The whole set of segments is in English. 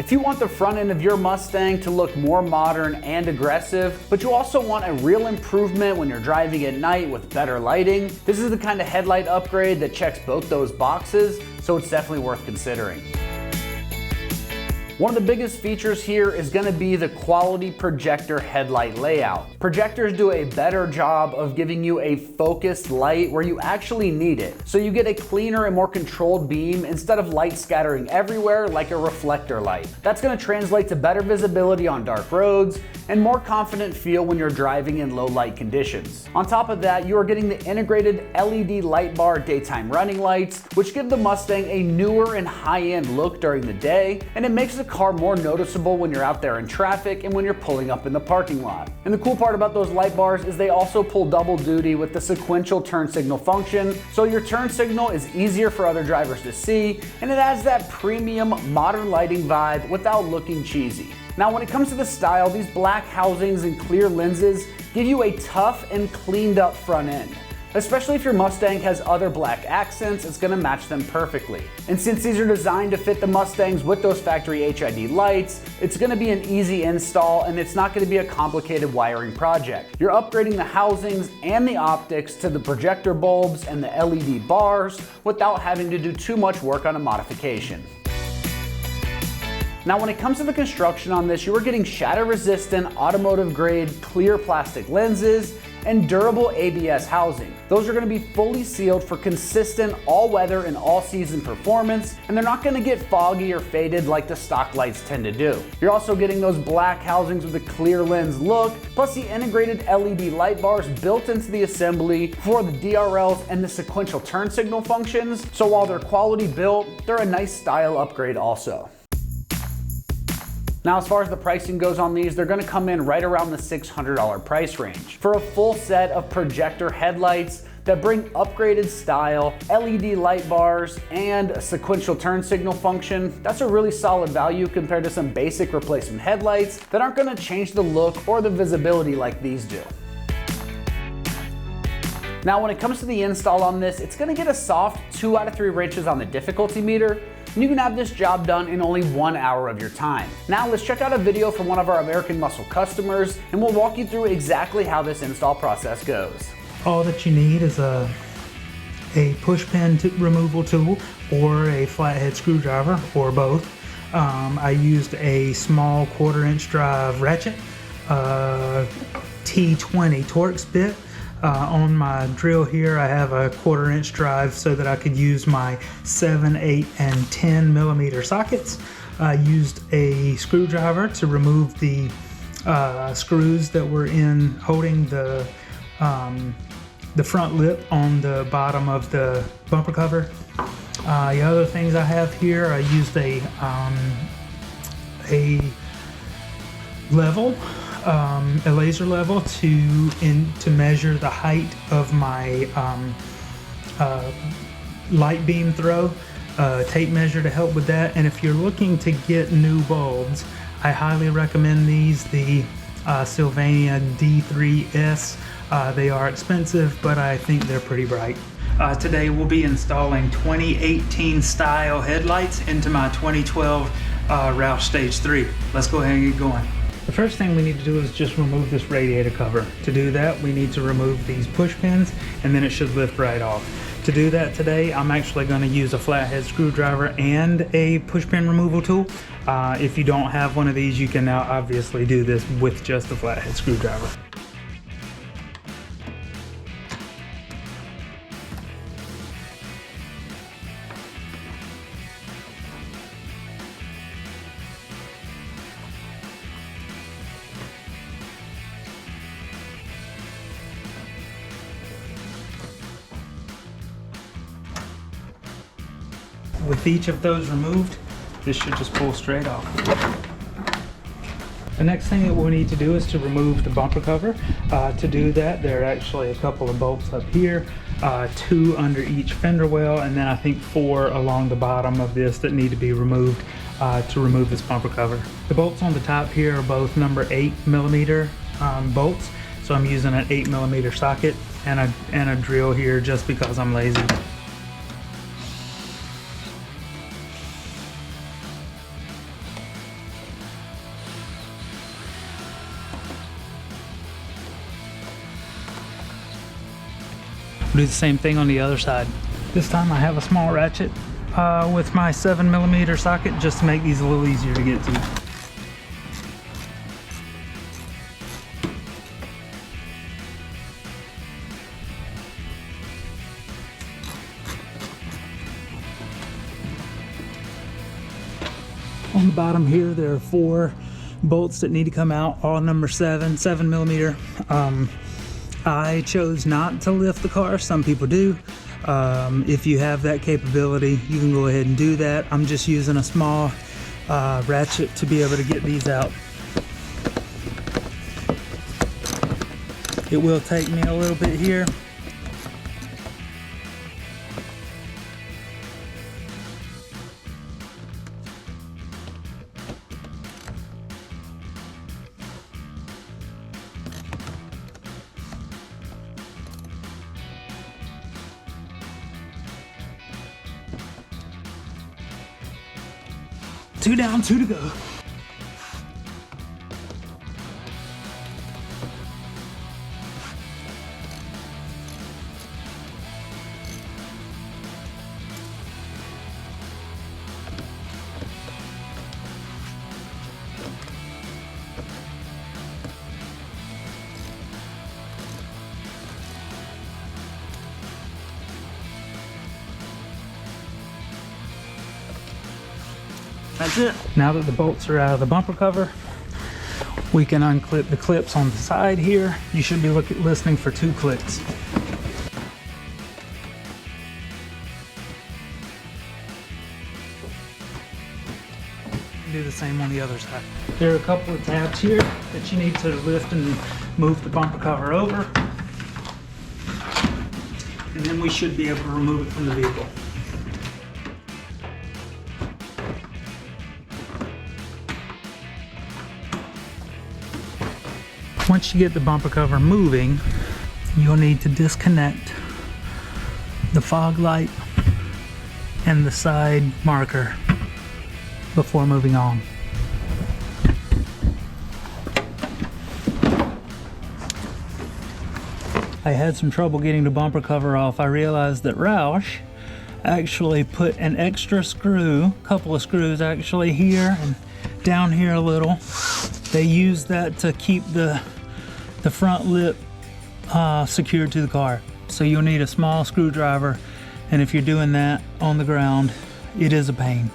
If you want the front end of your Mustang to look more modern and aggressive, but you also want a real improvement when you're driving at night with better lighting, this is the kind of headlight upgrade that checks both those boxes, so it's definitely worth considering. One of the biggest features here is going to be the quality projector headlight layout. Projectors do a better job of giving you a focused light where you actually need it. So you get a cleaner and more controlled beam instead of light scattering everywhere like a reflector light. That's going to translate to better visibility on dark roads and more confident feel when you're driving in low light conditions. On top of that, you are getting the integrated LED light bar daytime running lights, which give the Mustang a newer and high-end look during the day, and it makes the car more noticeable when you're out there in traffic and when you're pulling up in the parking lot. And the cool part about those light bars is they also pull double duty with the sequential turn signal function, so your turn signal is easier for other drivers to see, and it has that premium modern lighting vibe without looking cheesy. Now, when it comes to the style, these black housings and clear lenses give you a tough and cleaned up front end. Especially if your Mustang has other black accents, it's gonna match them perfectly. And since these are designed to fit the Mustangs with those factory HID lights, it's gonna be an easy install and it's not gonna be a complicated wiring project. You're upgrading the housings and the optics to the projector bulbs and the LED bars without having to do too much work on a modification. Now, when it comes to the construction on this, you are getting shatter-resistant, automotive-grade, clear plastic lenses and durable ABS housing. Those are gonna be fully sealed for consistent all-weather and all-season performance, and they're not gonna get foggy or faded like the stock lights tend to do. You're also getting those black housings with a clear lens look, plus the integrated LED light bars built into the assembly for the DRLs and the sequential turn signal functions, so while they're quality built, they're a nice style upgrade also. Now, as far as the pricing goes on these, they're gonna come in right around the $600 price range. For a full set of projector headlights that bring upgraded style, LED light bars, and a sequential turn signal function, that's a really solid value compared to some basic replacement headlights that aren't gonna change the look or the visibility like these do. Now, when it comes to the install on this, it's gonna get a soft 2 out of 3 wrenches on the difficulty meter, and you can have this job done in only 1 hour of your time. Now let's check out a video from one of our American Muscle customers, and we'll walk you through exactly how this install process goes. All that you need is a push pin removal tool or a flathead screwdriver, or both. I used a small 1/4" drive ratchet, T20 Torx bit. On my drill here, I have a 1/4" drive so that I could use my 7, 8, and 10 millimeter sockets. I used a screwdriver to remove the screws that were in holding the front lip on the bottom of the bumper cover. The other things I have here, I used a level, a laser level to measure the height of my light beam throw, tape measure to help with that. And if you're looking to get new bulbs, I highly recommend these, the Sylvania D3S. They are expensive, but I think they're pretty bright. Today we'll be installing 2018 style headlights into my 2012 Roush Stage 3. Let's go ahead and get going. The first thing we need to do is just remove this radiator cover. To do that, we need to remove these push pins, and then it should lift right off. To do that today, I'm actually going to use a flathead screwdriver and a push pin removal tool. If you don't have one of these, you can now obviously do this with just a flathead screwdriver. With each of those removed, this should just pull straight off. The next thing that we'll need to do is to remove the bumper cover. To do that, there are actually a couple of bolts up here, 2 under each fender well, and then I think 4 along the bottom of this that need to be removed to remove this bumper cover. The bolts on the top here are both number 8 millimeter bolts, so I'm using an 8 millimeter socket and a drill here just because I'm lazy. Do the same thing on the other side. This time I have a small ratchet with my 7mm socket just to make these a little easier to get to. On the bottom here, there are 4 bolts that need to come out, all number 7mm. I chose not to lift the car. Some people do. If you have that capability, you can go ahead and do that. I'm just using a small ratchet to be able to get these out. It will take me a little bit here. Two down, 2 to go. That's it. Now that the bolts are out of the bumper cover, we can unclip the clips on the side here. You should be listening for 2 clicks. Do the same on the other side. There are a couple of tabs here that you need to lift and move the bumper cover over. And then we should be able to remove it from the vehicle. Once you get the bumper cover moving, you'll need to disconnect the fog light and the side marker before moving on. I had some trouble getting the bumper cover off. I realized that Roush actually put an extra screw, couple of screws actually here and down here a little. They use that to keep the front lip secured to the car. So you'll need a small screwdriver, and if you're doing that on the ground, it is a pain.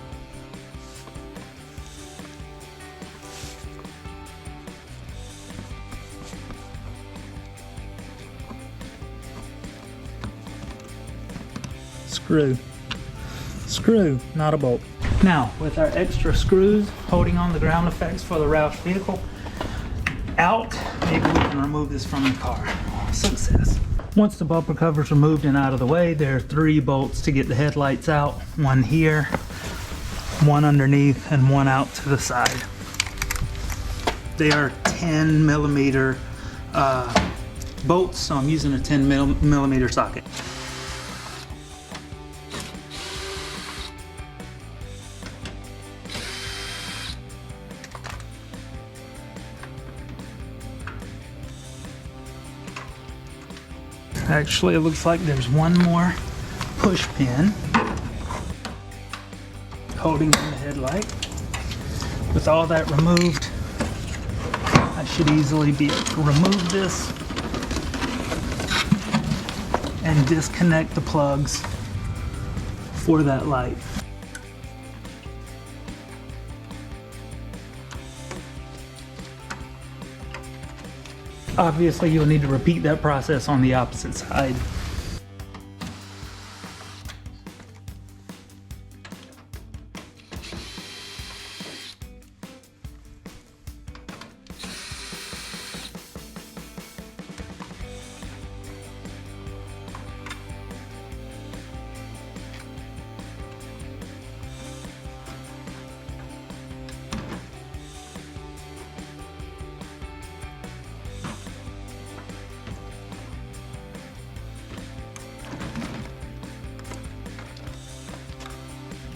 Screw, not a bolt. Now, with our extra screws holding on the ground effects for the Roush vehicle out, maybe we can remove this from the car. Success. Once the bumper cover's removed and out of the way, there are 3 bolts to get the headlights out. One here, one underneath, and one out to the side. They are 10mm bolts, so I'm using a 10mm socket. Actually, it looks like there's one more push pin holding in the headlight. With all that removed, I should easily be able to remove this and disconnect the plugs for that light. Obviously, you'll need to repeat that process on the opposite side.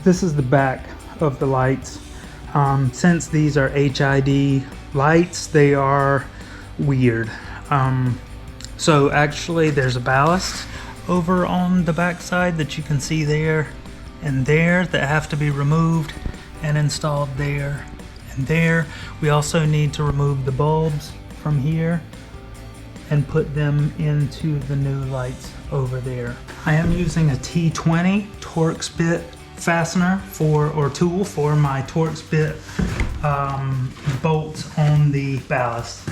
This is the back of the lights. Since these are HID lights, they are weird. So actually there's a ballast over on the back side that you can see there and there that have to be removed and installed there and there. We also need to remove the bulbs from here and put them into the new lights over there. I am using a T20 Torx bit fastener or tool for my Torx bit bolts on the ballast.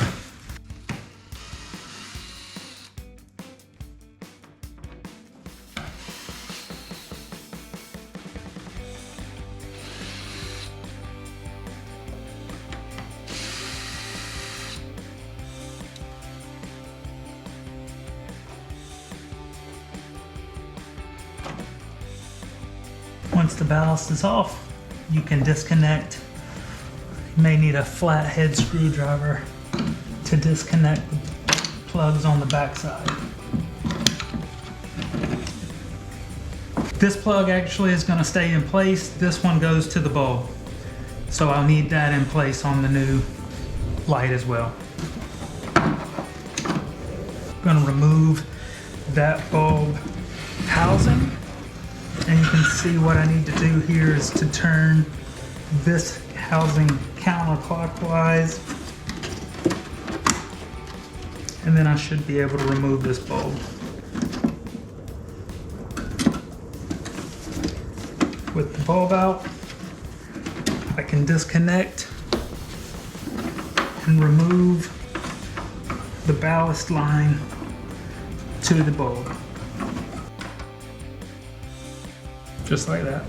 Once the ballast is off, you can disconnect. You may need a flathead screwdriver to disconnect the plugs on the back side. This plug actually is going to stay in place. This one goes to the bulb. So I'll need that in place on the new light as well. I'm going to remove that bulb housing. And you can see what I need to do here is to turn this housing counterclockwise. And then I should be able to remove this bulb. With the bulb out, I can disconnect and remove the ballast line to the bulb. Just like that.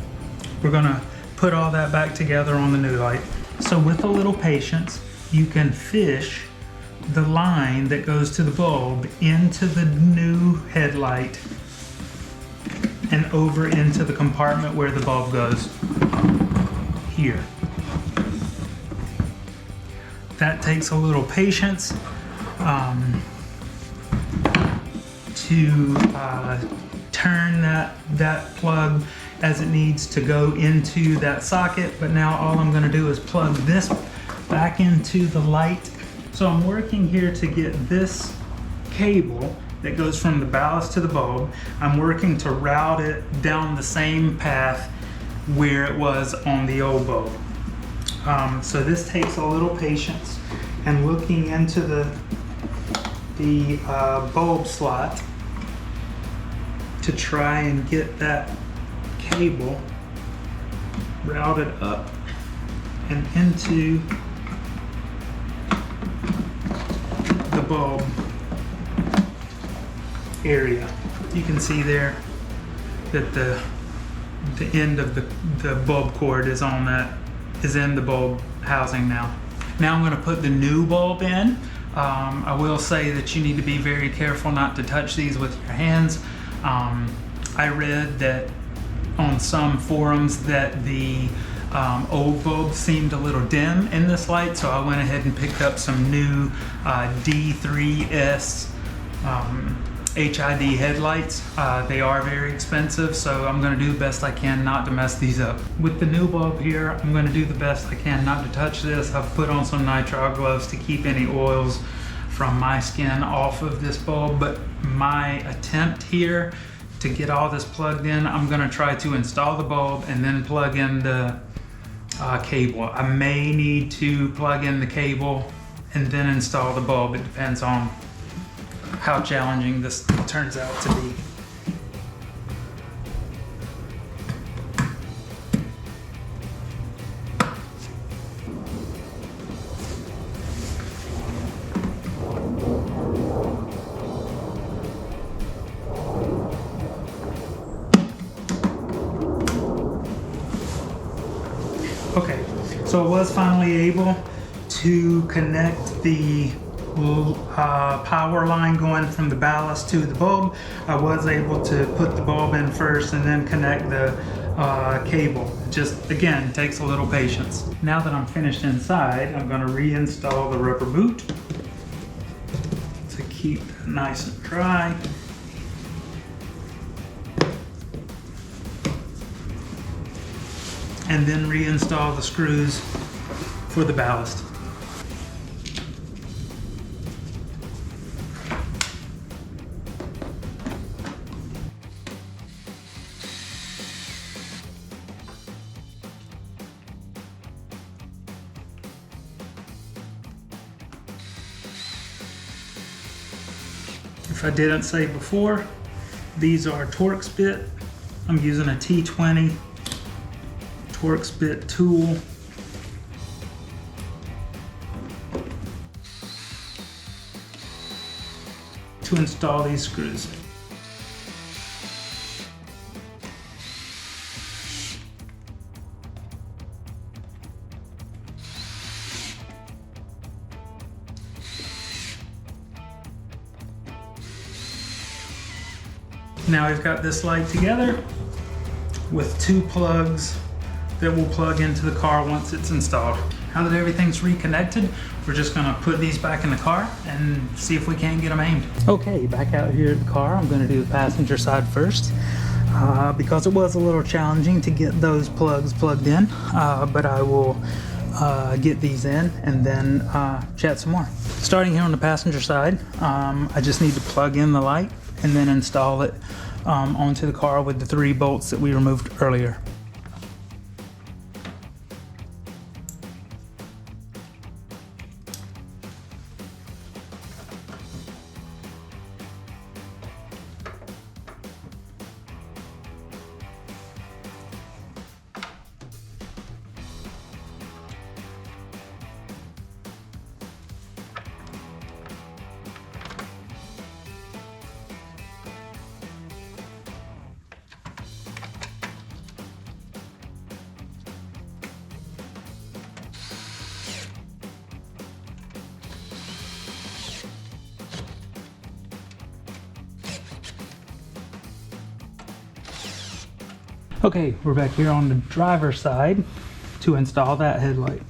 We're gonna put all that back together on the new light. So with a little patience, you can fish the line that goes to the bulb into the new headlight and over into the compartment where the bulb goes. Here. That takes a little patience to turn that plug as it needs to go into that socket. But now all I'm going to do is plug this back into the light. So I'm working here to get this cable that goes from the ballast to the bulb. I'm working to route it down the same path where it was on the old bulb. So this takes a little patience, and looking into the bulb slot to try and get that cable routed up and into the bulb area. You can see there that the end of the bulb cord is in the bulb housing now. Now I'm going to put the new bulb in. I will say that you need to be very careful not to touch these with your hands. I read that on some forums that the old bulb seemed a little dim in this light, so I went ahead and picked up some new D3S HID headlights. They are very expensive, so I'm going to do the best I can not to mess these up. With the new bulb here, I'm going to do the best I can not to touch this. I've put on some nitrile gloves to keep any oils from my skin off of this bulb, but my attempt here to get all this plugged in, I'm going to try to install the bulb and then plug in the cable. I may need to plug in the cable and then install the bulb. It depends on how challenging this turns out to be. Okay, so I was finally able to connect the power line going from the ballast to the bulb. I was able to put the bulb in first and then connect the cable. Just again, takes a little patience. Now that I'm finished inside, I'm going to reinstall the rubber boot to keep it nice and dry. And then reinstall the screws for the ballast. If I didn't say before, these are Torx bit. I'm using a T20 Torx bit tool. To install these screws. Now we've got this light together with 2 plugs that will plug into the car once it's installed. Now that everything's reconnected, we're just gonna put these back in the car and see if we can't get them aimed. Okay, back out here at the car, I'm gonna do the passenger side first because it was a little challenging to get those plugs plugged in, but I will get these in and then chat some more. Starting here on the passenger side, I just need to plug in the light and then install it onto the car with the 3 bolts that we removed earlier. Okay, we're back here on the driver's side to install that headlight.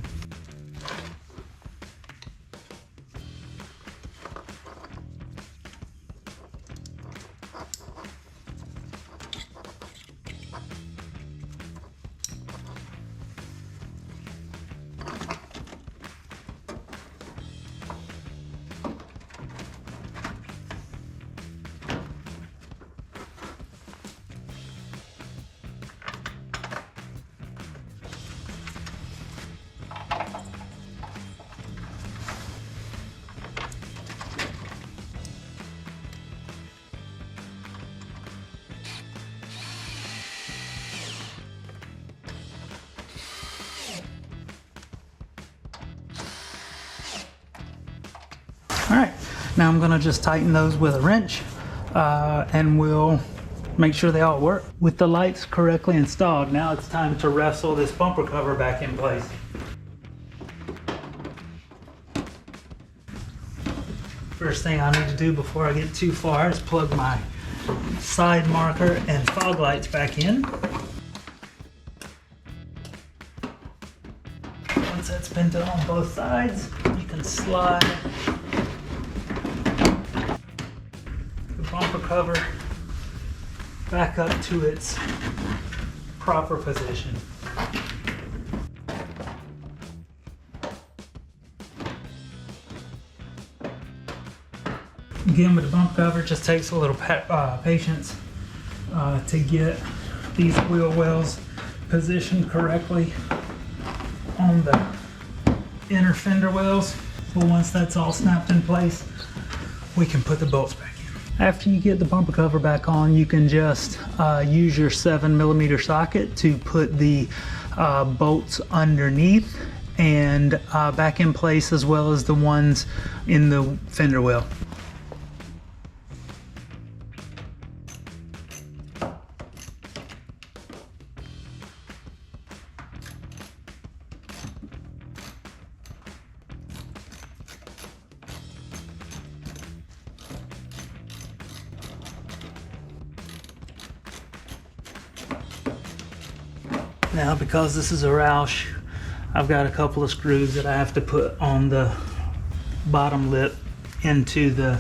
All right, now I'm gonna just tighten those with a wrench and we'll make sure they all work. With the lights correctly installed, now it's time to wrestle this bumper cover back in place. First thing I need to do before I get too far is plug my side marker and fog lights back in. Once that's been done on both sides, you can slide the bumper cover back up to its proper position. Again, with the bump cover, it just takes a little patience to get these wheel wells positioned correctly on the inner fender wells. But once that's all snapped in place, we can put the bolts back in. After you get the bumper cover back on, you can just use your 7mm socket to put the bolts underneath and back in place, as well as the ones in the fender well. Now, because this is a Roush, I've got a couple of screws that I have to put on the bottom lip into the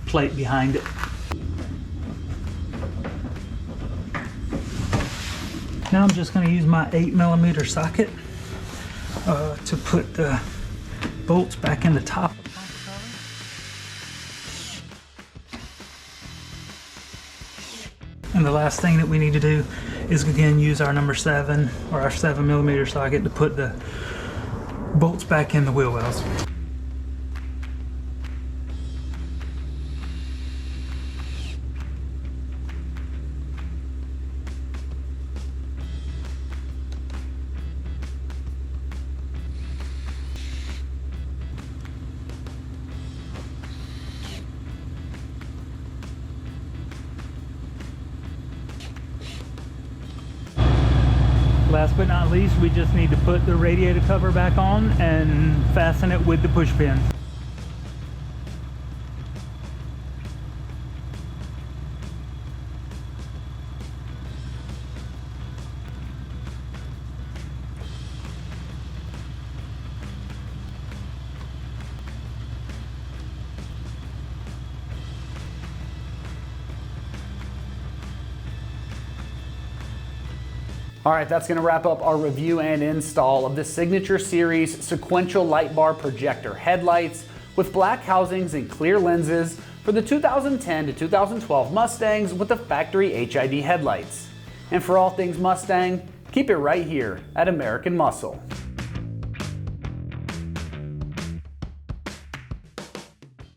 plate behind it. Now I'm just going to use my 8mm socket to put the bolts back in the top. And the last thing that we need to do is again use our number 7 or our 7mm socket to put the bolts back in the wheel wells. last but not least, we just need to put the radiator cover back on and fasten it with the push pin. All right, that's gonna wrap up our review and install of the Signature Series Sequential Light Bar Projector headlights with black housings and clear lenses for the 2010 to 2012 Mustangs with the factory HID headlights. And for all things Mustang, keep it right here at American Muscle.